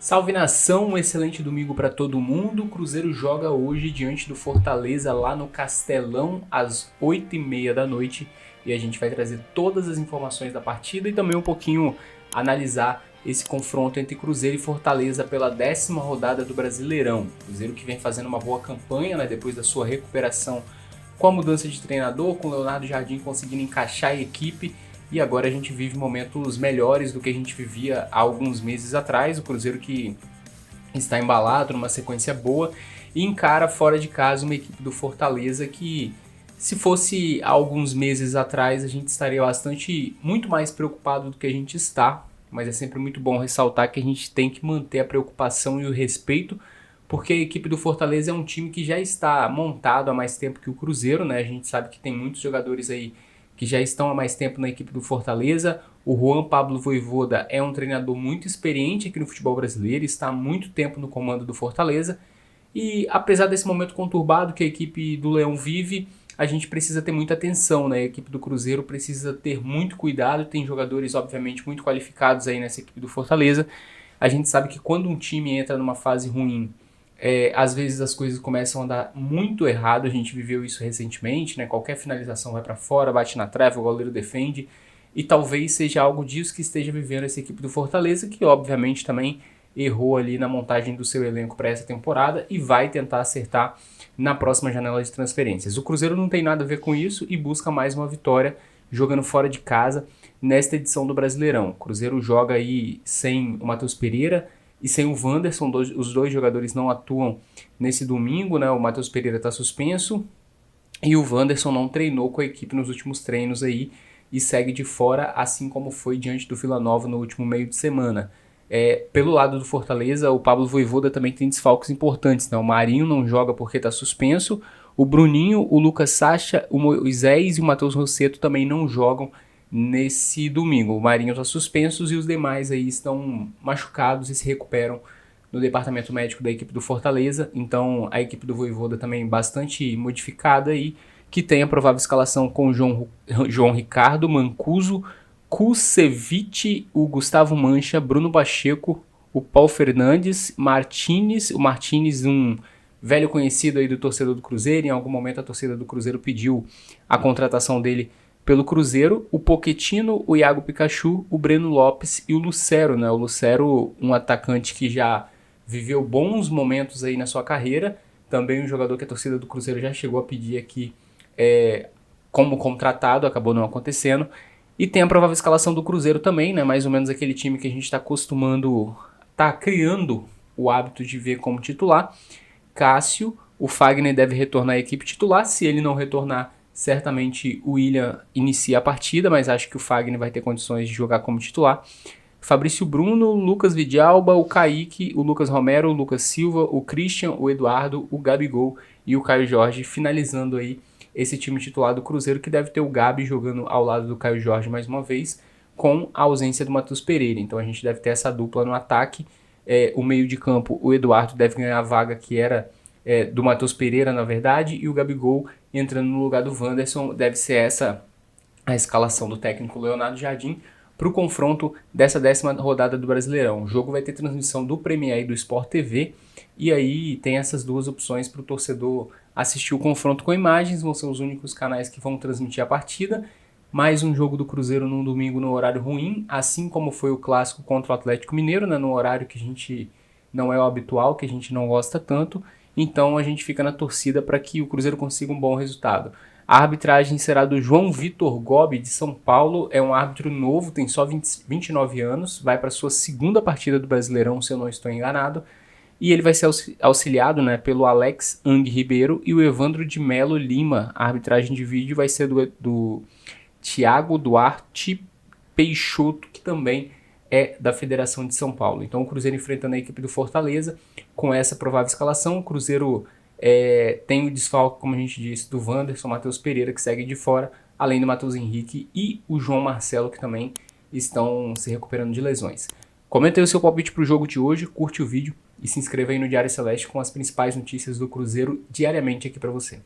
Salve nação, um excelente domingo para todo mundo. O Cruzeiro joga hoje diante do Fortaleza lá no Castelão às 8h30 da noite e a gente vai trazer todas as informações da partida e também um pouquinho analisar esse confronto entre Cruzeiro e Fortaleza pela 10ª rodada do Brasileirão. Cruzeiro que vem fazendo uma boa campanha, né, depois da sua recuperação com a mudança de treinador, com o Leonardo Jardim conseguindo encaixar a equipe. E agora a gente vive momentos melhores do que a gente vivia há alguns meses atrás. O Cruzeiro que está embalado numa sequência boa e encara fora de casa uma equipe do Fortaleza que, se fosse há alguns meses atrás, a gente estaria muito mais preocupado do que a gente está. Mas é sempre muito bom ressaltar que a gente tem que manter a preocupação e o respeito, porque a equipe do Fortaleza é um time que já está montado há mais tempo que o Cruzeiro, né? A gente sabe que tem muitos jogadores aí que já estão há mais tempo na equipe do Fortaleza. O Juan Pablo Vojvoda é um treinador muito experiente aqui no futebol brasileiro, está há muito tempo no comando do Fortaleza. E apesar desse momento conturbado que a equipe do Leão vive, a gente precisa ter muita atenção, né? A equipe do Cruzeiro precisa ter muito cuidado, tem jogadores obviamente muito qualificados aí nessa equipe do Fortaleza. A gente sabe que quando um time entra numa fase ruim, às vezes as coisas começam a andar muito errado, a gente viveu isso recentemente, né? Qualquer finalização vai para fora, bate na trave, o goleiro defende, e talvez seja algo disso que esteja vivendo essa equipe do Fortaleza, que obviamente também errou ali na montagem do seu elenco para essa temporada e vai tentar acertar na próxima janela de transferências. O Cruzeiro não tem nada a ver com isso e busca mais uma vitória jogando fora de casa nesta edição do Brasileirão. O Cruzeiro joga aí sem o Matheus Pereira e sem o Wanderson, os dois jogadores não atuam nesse domingo, né? O Matheus Pereira está suspenso e o Wanderson não treinou com a equipe nos últimos treinos aí e segue de fora, assim como foi diante do Vila Nova no último meio de semana. Pelo lado do Fortaleza, o Pablo Vojvoda também tem desfalques importantes, né? O Marinho não joga porque está suspenso, o Bruninho, o Lucas Sacha, o Moisés e o Matheus Rossetto também não jogam nesse domingo. O Marinho está suspenso e os demais aí estão machucados e se recuperam no departamento médico da equipe do Fortaleza. Então a equipe do Vojvoda também bastante modificada aí, que tem a provável escalação com o João Ricardo, Mancuso, Kusevich, o Gustavo Mancha, Bruno Pacheco, o Paulo Fernandes, o Martínez, um velho conhecido aí do torcedor do Cruzeiro. Em algum momento a torcida do Cruzeiro pediu a contratação dele pelo Cruzeiro, o Pochettino, o Iago Pikachu, o Breno Lopes e o Lucero, né? O Lucero, um atacante que já viveu bons momentos aí na sua carreira, também um jogador que a torcida do Cruzeiro já chegou a pedir aqui como contratado, acabou não acontecendo. E tem a provável escalação do Cruzeiro também, né? Mais ou menos aquele time que a gente está criando o hábito de ver como titular. Cássio, o Fagner deve retornar à equipe titular. Se ele não retornar, certamente o William inicia a partida, mas acho que o Fagner vai ter condições de jogar como titular. Fabrício Bruno, Lucas Vidalba, o Kaique, o Lucas Romero, o Lucas Silva, o Christian, o Eduardo, o Gabigol e o Caio Jorge, finalizando aí esse time titular do Cruzeiro, que deve ter o Gabi jogando ao lado do Caio Jorge mais uma vez, com a ausência do Matheus Pereira. Então a gente deve ter essa dupla no ataque. O meio de campo, o Eduardo deve ganhar a vaga que era do Matheus Pereira, na verdade, e o Gabigol entrando no lugar do Wanderson. Deve ser essa a escalação do técnico Leonardo Jardim para o confronto dessa 10ª rodada do Brasileirão. O jogo vai ter transmissão do Premier e do Sport TV, e aí tem essas duas opções para o torcedor assistir o confronto com imagens, vão ser os únicos canais que vão transmitir a partida. Mais um jogo do Cruzeiro num domingo no horário ruim, assim como foi o clássico contra o Atlético Mineiro, né, no horário que a gente não é o habitual, que a gente não gosta tanto. Então a gente fica na torcida para que o Cruzeiro consiga um bom resultado. A arbitragem será do João Vitor Gobi, de São Paulo. É um árbitro novo, tem só 29 anos, vai para a sua segunda partida do Brasileirão, se eu não estou enganado. E ele vai ser auxiliado, né, pelo Alex Ang Ribeiro e o Evandro de Melo Lima. A arbitragem de vídeo vai ser do Thiago Duarte Peixoto, que também é da Federação de São Paulo. Então o Cruzeiro enfrentando a equipe do Fortaleza com essa provável escalação. O Cruzeiro tem o desfalque, como a gente disse, do Wanderson, Matheus Pereira, que segue de fora, além do Matheus Henrique e o João Marcelo, que também estão se recuperando de lesões. Comenta aí o seu palpite para o jogo de hoje, curte o vídeo e se inscreva aí no Diário Celeste com as principais notícias do Cruzeiro diariamente aqui para você.